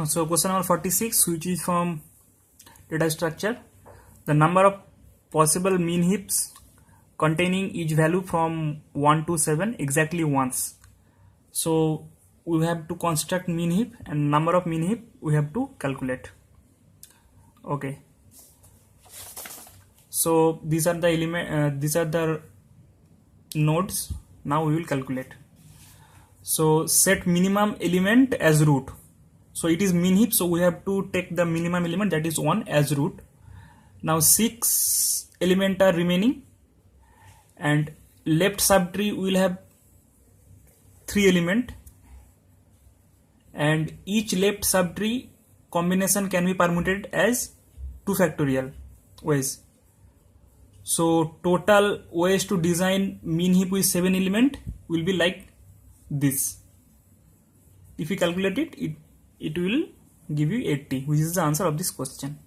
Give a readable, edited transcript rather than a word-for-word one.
So question number 46, which is from data structure. The number of possible mean heaps containing each value from 1 to 7 exactly once. So we have to construct mean heap, and number of mean heap we have to calculate. Okay. So these are the these are the nodes. Now we will calculate. So set minimum element as root. So it is mean heap, so we have to take the minimum element, that is 1, as root. Now 6 elements are remaining, and left subtree will have 3 elements, and each left subtree combination can be permuted as 2 factorial ways. So total ways to design mean heap with 7 elements will be like this. If you calculate it, it will give you 80, which is the answer of this question.